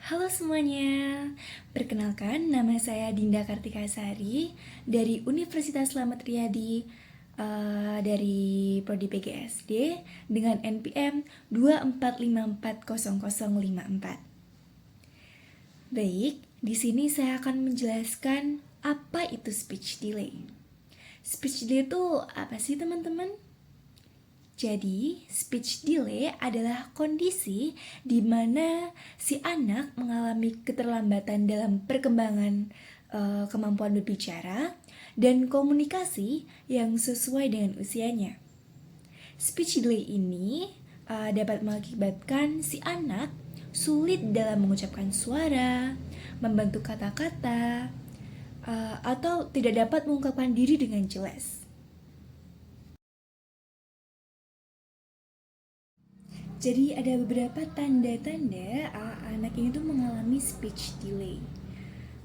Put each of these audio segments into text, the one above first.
Halo semuanya, perkenalkan nama saya Dinda Kartikasari dari Universitas Slamet Riyadi dari Prodi PGSD dengan NPM 245400054. Baik, di sini saya akan menjelaskan apa itu speech delay. Speech delay itu apa sih teman-teman? Jadi, speech delay adalah kondisi di mana si anak mengalami keterlambatan dalam perkembangan kemampuan berbicara dan komunikasi yang sesuai dengan usianya. Speech delay ini dapat mengakibatkan si anak sulit dalam mengucapkan suara, membentuk kata-kata, atau tidak dapat mengungkapkan diri dengan jelas. Jadi ada beberapa tanda-tanda anak ini tuh mengalami speech delay.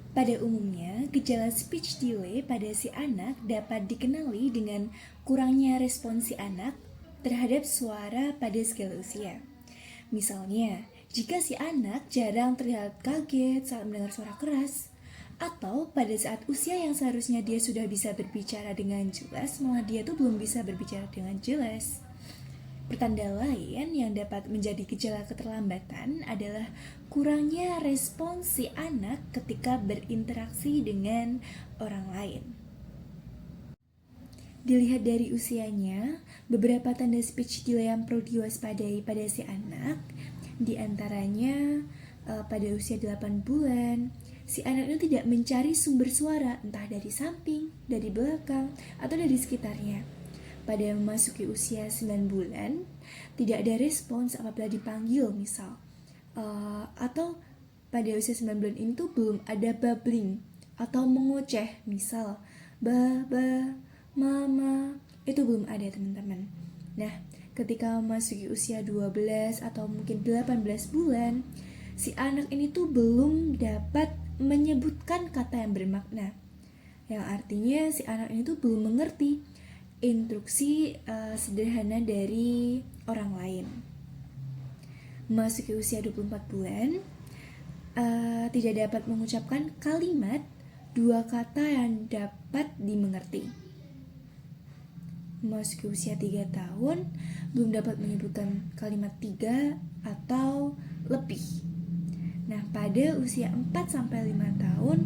Pada umumnya, gejala speech delay pada si anak dapat dikenali dengan kurangnya respons si anak terhadap suara pada skala usia. Misalnya, jika si anak jarang terlihat kaget saat mendengar suara keras, atau pada saat usia yang seharusnya dia sudah bisa berbicara dengan jelas, malah dia tuh belum bisa berbicara dengan jelas. Pertanda lain yang dapat menjadi gejala keterlambatan adalah kurangnya respons si anak ketika berinteraksi dengan orang lain. Dilihat dari usianya, beberapa tanda speech delay yang perlu diwaspadai pada si anak, diantaranya pada usia 8 bulan, si anak itu tidak mencari sumber suara entah dari samping, dari belakang, atau dari sekitarnya. Pada memasuki usia 9 bulan, tidak ada respons apabila dipanggil misal. Atau pada usia 9 bulan ini tuh belum ada babbling atau mengoceh misal ba, mama, itu belum ada teman-teman. Nah, ketika memasuki usia 12 atau mungkin 18 bulan, si anak ini tuh belum dapat menyebutkan kata yang bermakna. Yang artinya si anak ini tuh belum mengerti instruksi sederhana dari orang lain. Memasuki usia 24 bulan, tidak dapat mengucapkan kalimat dua kata yang dapat dimengerti. Memasuki usia 3 tahun, belum dapat menyebutkan kalimat 3 atau lebih. Nah, pada usia 4-5 tahun,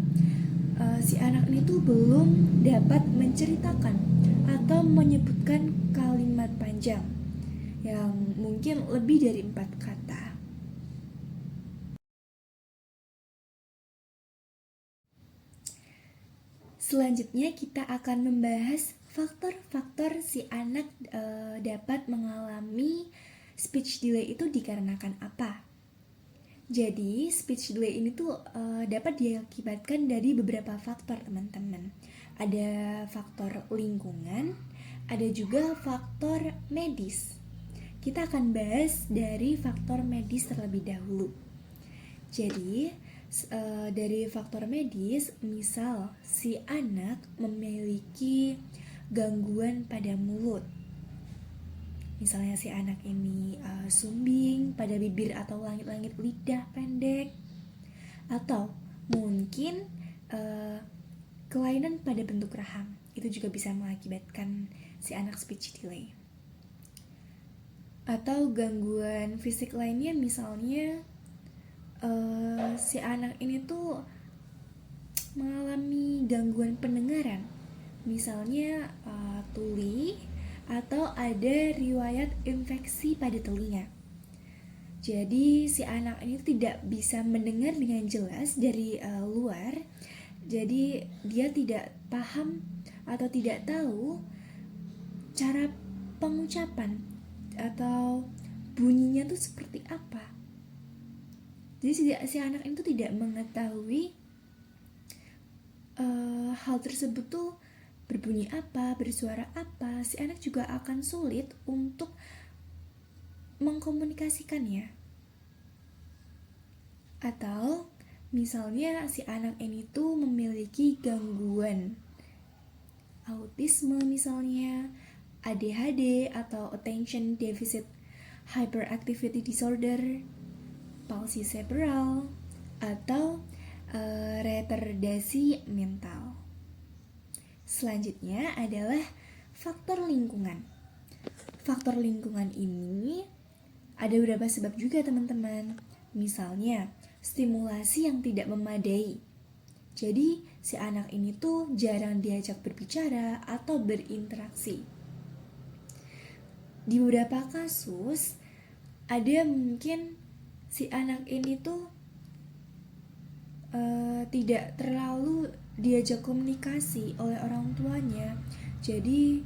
si anak ini tuh belum dapat menceritakan atau menyebutkan kalimat panjang yang mungkin lebih dari 4 kata. Selanjutnya kita akan membahas faktor-faktor si anak dapat mengalami speech delay itu dikarenakan apa. Jadi speech delay ini tuh dapat diakibatkan dari beberapa faktor teman-teman. Ada faktor lingkungan, ada juga faktor medis. Kita akan bahas dari faktor medis terlebih dahulu. Jadi dari faktor medis, misal si anak memiliki gangguan pada mulut. Misalnya si anak ini sumbing pada bibir atau langit-langit lidah pendek, atau mungkin kelainan pada bentuk rahang. Itu juga bisa mengakibatkan si anak speech delay. Atau gangguan fisik lainnya, misalnya si anak ini tuh mengalami gangguan pendengaran, misalnya tuli, atau ada riwayat infeksi pada telinga. Jadi si anak ini tidak bisa mendengar dengan jelas dari luar. Jadi dia tidak paham atau tidak tahu cara pengucapan atau bunyinya tuh seperti apa. Jadi si anak itu tidak mengetahui hal tersebut tuh berbunyi apa, bersuara apa. Si anak juga akan sulit untuk mengkomunikasikannya. Atau misalnya si anak ini tuh memiliki gangguan autisme misalnya, ADHD atau Attention Deficit Hyperactivity Disorder, palsi cerebral, atau retardasi mental. Selanjutnya adalah faktor lingkungan. Faktor lingkungan ini ada beberapa sebab juga teman-teman. Misalnya, stimulasi yang tidak memadai. Jadi, si anak ini tuh jarang diajak berbicara atau berinteraksi. Di beberapa kasus, ada mungkin si anak ini tuh tidak terlalu diajak komunikasi oleh orang tuanya. Jadi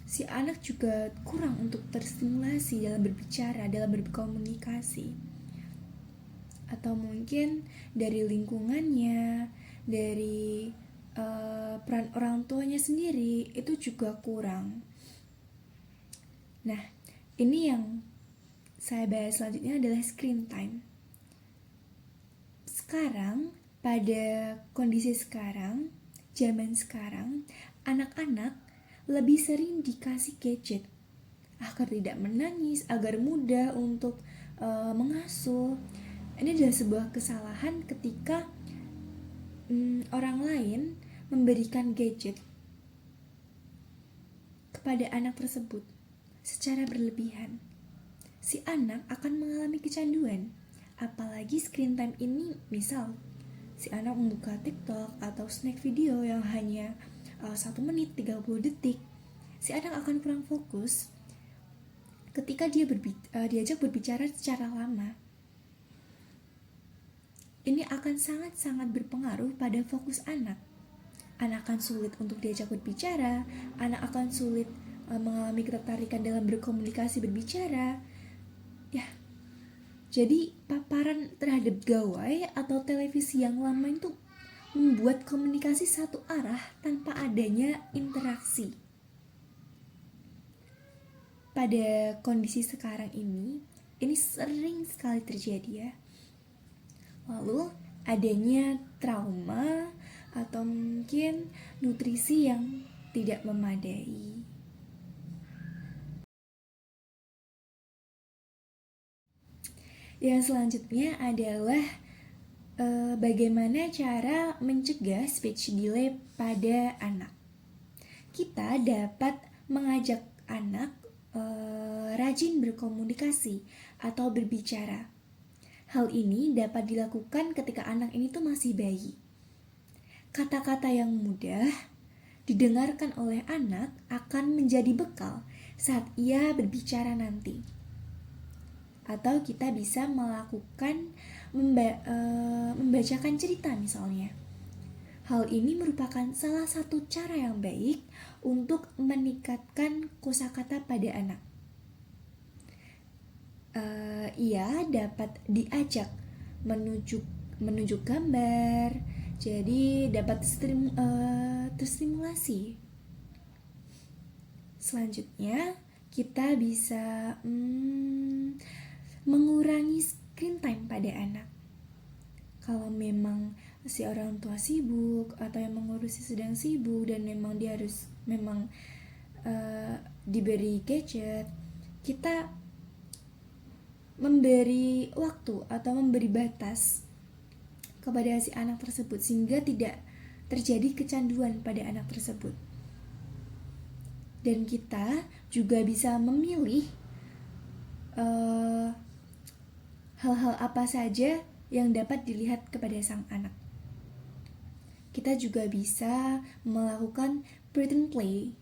si anak juga kurang untuk terstimulasi dalam berbicara, dalam berkomunikasi. Atau mungkin dari lingkungannya, dari peran orang tuanya sendiri itu juga kurang. Nah, ini yang saya bahas selanjutnya adalah screen time. Sekarang, pada kondisi sekarang, zaman sekarang, anak-anak lebih sering dikasih gadget agar tidak menangis, agar mudah untuk mengasuh. Ini adalah sebuah kesalahan ketika orang lain memberikan gadget kepada anak tersebut secara berlebihan. Si anak akan mengalami kecanduan. Apalagi screen time ini, misal si anak membuka TikTok atau snack video yang hanya 1 menit 30 detik, si anak akan kurang fokus ketika dia diajak berbicara secara lama. Ini akan sangat-sangat berpengaruh pada fokus anak. Anak akan sulit untuk diajak berbicara, anak akan sulit mengalami ketertarikan dalam berkomunikasi berbicara. Ya, jadi paparan terhadap gawai atau televisi yang lama itu membuat komunikasi satu arah tanpa adanya interaksi. Pada kondisi sekarang ini sering sekali terjadi ya. Lalu adanya trauma atau mungkin nutrisi yang tidak memadai. Yang selanjutnya adalah bagaimana cara mencegah speech delay pada anak. Kita dapat mengajak anak rajin berkomunikasi atau berbicara. Hal ini dapat dilakukan ketika anak ini tuh masih bayi. Kata-kata yang mudah didengarkan oleh anak akan menjadi bekal saat ia berbicara nanti. Atau kita bisa melakukan membacakan cerita misalnya. Hal ini merupakan salah satu cara yang baik untuk meningkatkan kosakata pada anak. Ia dapat diajak menunjuk gambar, jadi dapat terstimulasi. Selanjutnya kita bisa mengurangi screen time pada anak. Kalau memang si orang tua sibuk atau yang mengurusi sedang sibuk dan memang dia harus diberi gadget, kita memberi waktu atau memberi batas kepada si anak tersebut sehingga tidak terjadi kecanduan pada anak tersebut. Dan kita juga bisa memilih hal-hal apa saja yang dapat dilihat kepada sang anak. Kita juga bisa melakukan pretend play.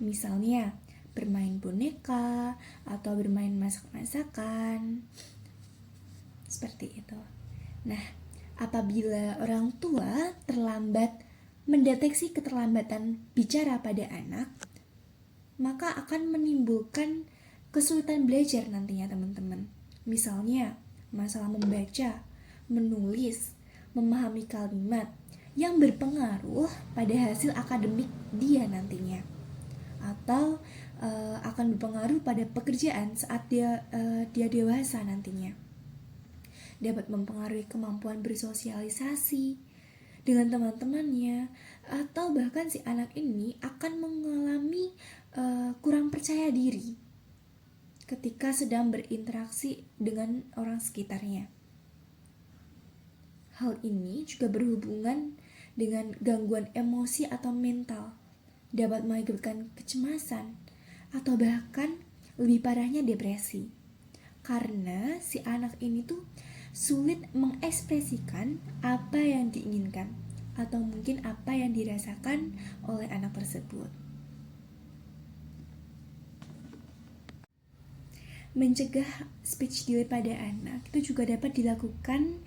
Misalnya, bermain boneka atau bermain masak-masakan. Seperti itu. Nah, apabila orang tua terlambat mendeteksi keterlambatan bicara pada anak, maka akan menimbulkan kesulitan belajar nantinya teman-teman. Misalnya, masalah membaca, menulis, memahami kalimat yang berpengaruh pada hasil akademik dia nantinya. Atau akan berpengaruh pada pekerjaan saat dia dewasa nantinya. Dapat mempengaruhi kemampuan bersosialisasi dengan teman-temannya, atau bahkan si anak ini akan mengalami kurang percaya diri ketika sedang berinteraksi dengan orang sekitarnya. Hal ini juga berhubungan dengan gangguan emosi atau mental, dapat mengakibatkan kecemasan, atau bahkan lebih parahnya depresi. Karena si anak ini tuh sulit mengekspresikan apa yang diinginkan atau mungkin apa yang dirasakan oleh anak tersebut. Mencegah speech delay pada anak itu juga dapat dilakukan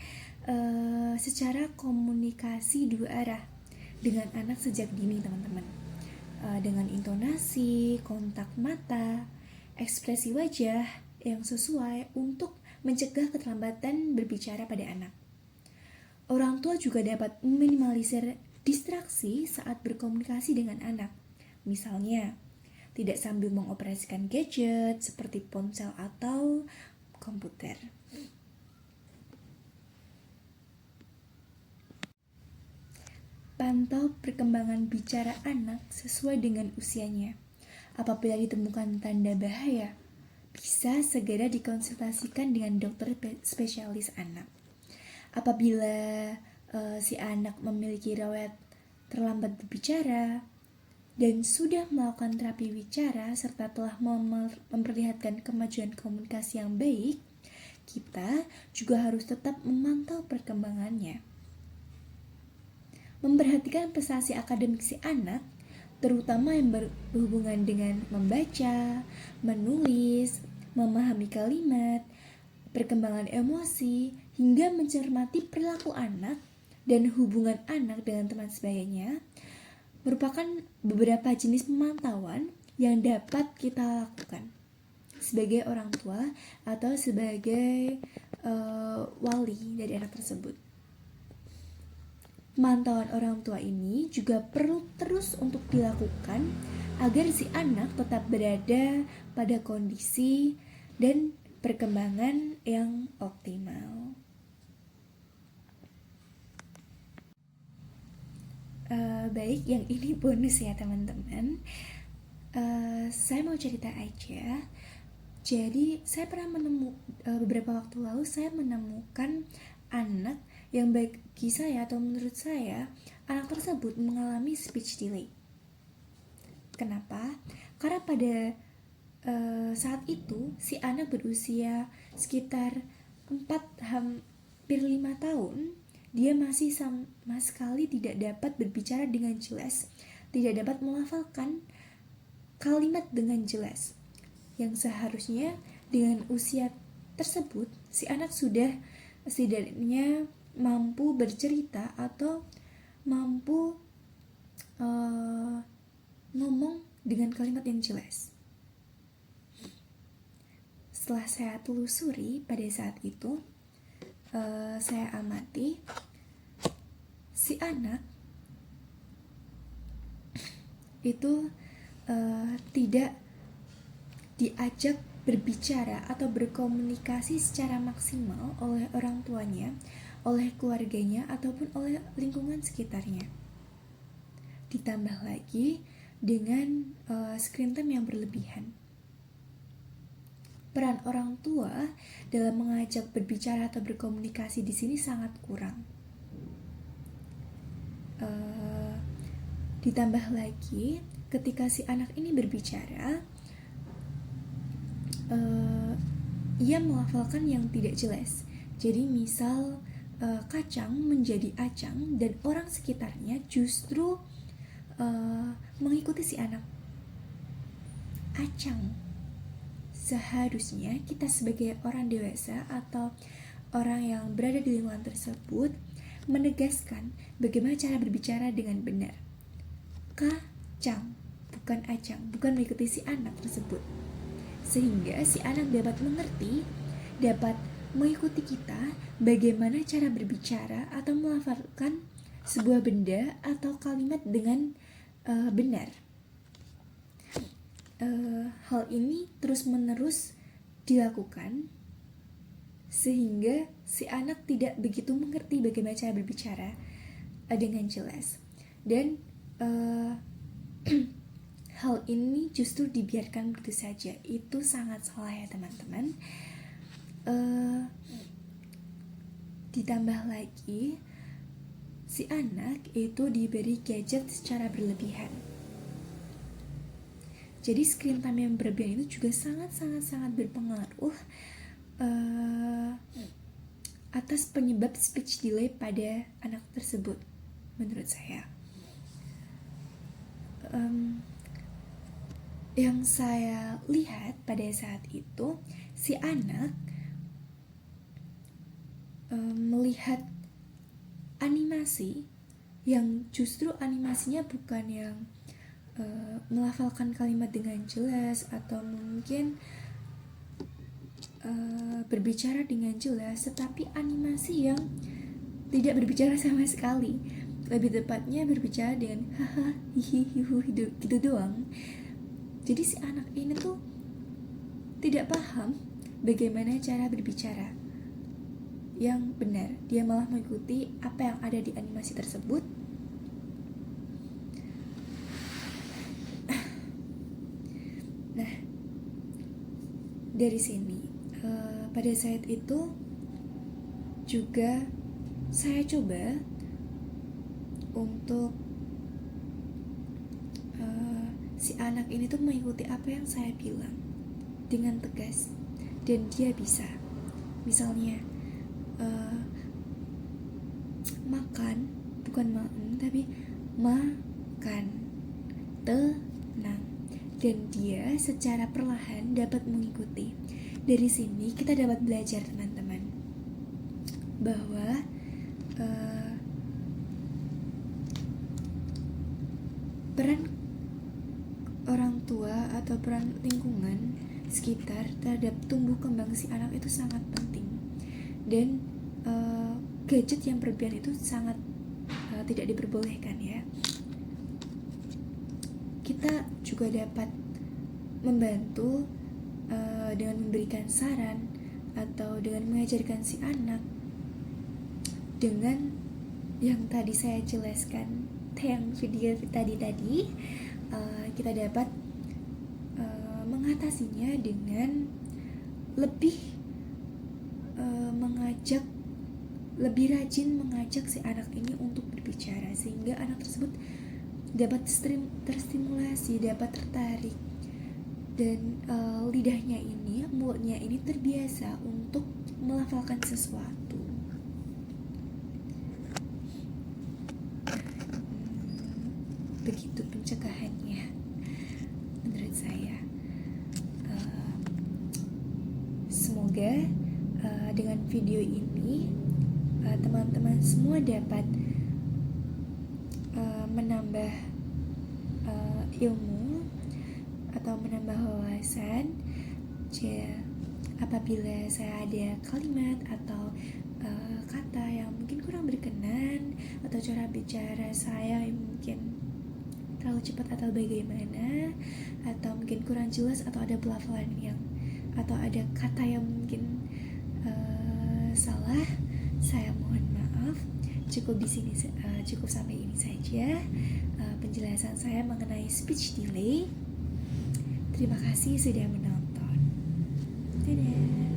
secara komunikasi dua arah dengan anak sejak dini, teman-teman. Dengan intonasi, kontak mata, ekspresi wajah yang sesuai untuk mencegah keterlambatan berbicara pada anak. Orang tua juga dapat meminimalisir distraksi saat berkomunikasi dengan anak. Misalnya, tidak sambil mengoperasikan gadget seperti ponsel atau komputer. Pantau perkembangan bicara anak sesuai dengan usianya. Apabila ditemukan tanda bahaya, bisa segera dikonsultasikan dengan dokter spesialis anak. Apabila si anak memiliki riwayat terlambat berbicara dan sudah melakukan terapi bicara serta telah memperlihatkan kemajuan komunikasi yang baik, kita juga harus tetap memantau perkembangannya. Memperhatikan prestasi akademik si anak, terutama yang berhubungan dengan membaca, menulis, memahami kalimat, perkembangan emosi, hingga mencermati perilaku anak dan hubungan anak dengan teman sebayanya, merupakan beberapa jenis pemantauan yang dapat kita lakukan sebagai orang tua atau sebagai wali dari anak tersebut. Pemantauan orang tua ini juga perlu terus untuk dilakukan agar si anak tetap berada pada kondisi dan perkembangan yang optimal. Baik, yang ini bonus ya teman-teman. Saya mau cerita aja. Jadi saya pernah beberapa waktu lalu saya menemukan anak yang bagi saya atau menurut saya anak tersebut mengalami speech delay. Kenapa? Karena pada saat itu si anak berusia sekitar 4-5 tahun. Dia masih sama sekali tidak dapat berbicara dengan jelas, tidak dapat melafalkan kalimat dengan jelas. Yang seharusnya dengan usia tersebut, si anak sudah setidaknya mampu bercerita atau mampu ngomong dengan kalimat yang jelas. Setelah saya telusuri pada saat itu, saya amati si anak itu tidak diajak berbicara atau berkomunikasi secara maksimal oleh orang tuanya, oleh keluarganya, ataupun oleh lingkungan sekitarnya. Ditambah lagi dengan screen time yang berlebihan. Peran orang tua dalam mengajak berbicara atau berkomunikasi di sini sangat kurang. Ditambah lagi, ketika si anak ini berbicara, ia melafalkan yang tidak jelas. Jadi misal kacang menjadi acang dan orang sekitarnya justru mengikuti si anak. Acang. Seharusnya kita sebagai orang dewasa atau orang yang berada di lingkungan tersebut menegaskan bagaimana cara berbicara dengan benar. Kacang, bukan acang, bukan mengikuti si anak tersebut. Sehingga si anak dapat mengerti, dapat mengikuti kita bagaimana cara berbicara atau melafalkan sebuah benda atau kalimat dengan benar. Hal ini terus-menerus dilakukan sehingga si anak tidak begitu mengerti bagaimana cara berbicara dengan jelas. Dan hal ini justru dibiarkan begitu saja. Itu sangat salah ya teman-teman. Ditambah lagi, si anak itu diberi gadget secara berlebihan. Jadi screen time yang berlebihan itu juga sangat berpengaruh atas penyebab speech delay pada anak tersebut, menurut saya. Yang saya lihat pada saat itu, si anak melihat animasi yang justru animasinya bukan yang melafalkan kalimat dengan jelas atau mungkin berbicara dengan jelas, tetapi animasi yang tidak berbicara sama sekali. Lebih tepatnya berbicara dengan haha hihi hihu gitu doang. Jadi si anak ini tuh tidak paham bagaimana cara berbicara yang benar. Dia malah mengikuti apa yang ada di animasi tersebut. Nah, dari sini pada saat itu juga saya coba untuk si anak ini tuh mengikuti apa yang saya bilang dengan tegas, dan dia bisa. Misalnya makan, bukan makan tapi makan, tenang, dan dia secara perlahan dapat mengikuti. Dari sini kita dapat belajar, teman-teman, bahwa peran orang tua atau peran lingkungan sekitar terhadap tumbuh kembang si anak itu sangat penting. Dan gadget yang berlebihan itu sangat tidak diperbolehkan ya. Kita juga dapat membantu dengan memberikan saran atau dengan mengajarkan si anak dengan yang tadi saya jelaskan, yang video tadi kita dapat mengatasinya dengan lebih lebih rajin mengajak si anak ini untuk berbicara, sehingga anak tersebut dapat terstimulasi, dapat tertarik, dan mulutnya ini terbiasa untuk melafalkan sesuatu. Begitu pencegahannya menurut saya. Semoga dengan video ini teman-teman semua dapat menambah ilmu atau menambah wawasan. Apabila saya ada kalimat atau kata yang mungkin kurang berkenan, atau cara bicara saya yang mungkin terlalu cepat atau bagaimana, atau mungkin kurang jelas, atau ada pelafalan atau ada kata yang mungkin salah, saya mohon maaf. Cukup sampai ini saja penjelasan saya mengenai speech delay. Terima kasih sudah menonton. Dadah.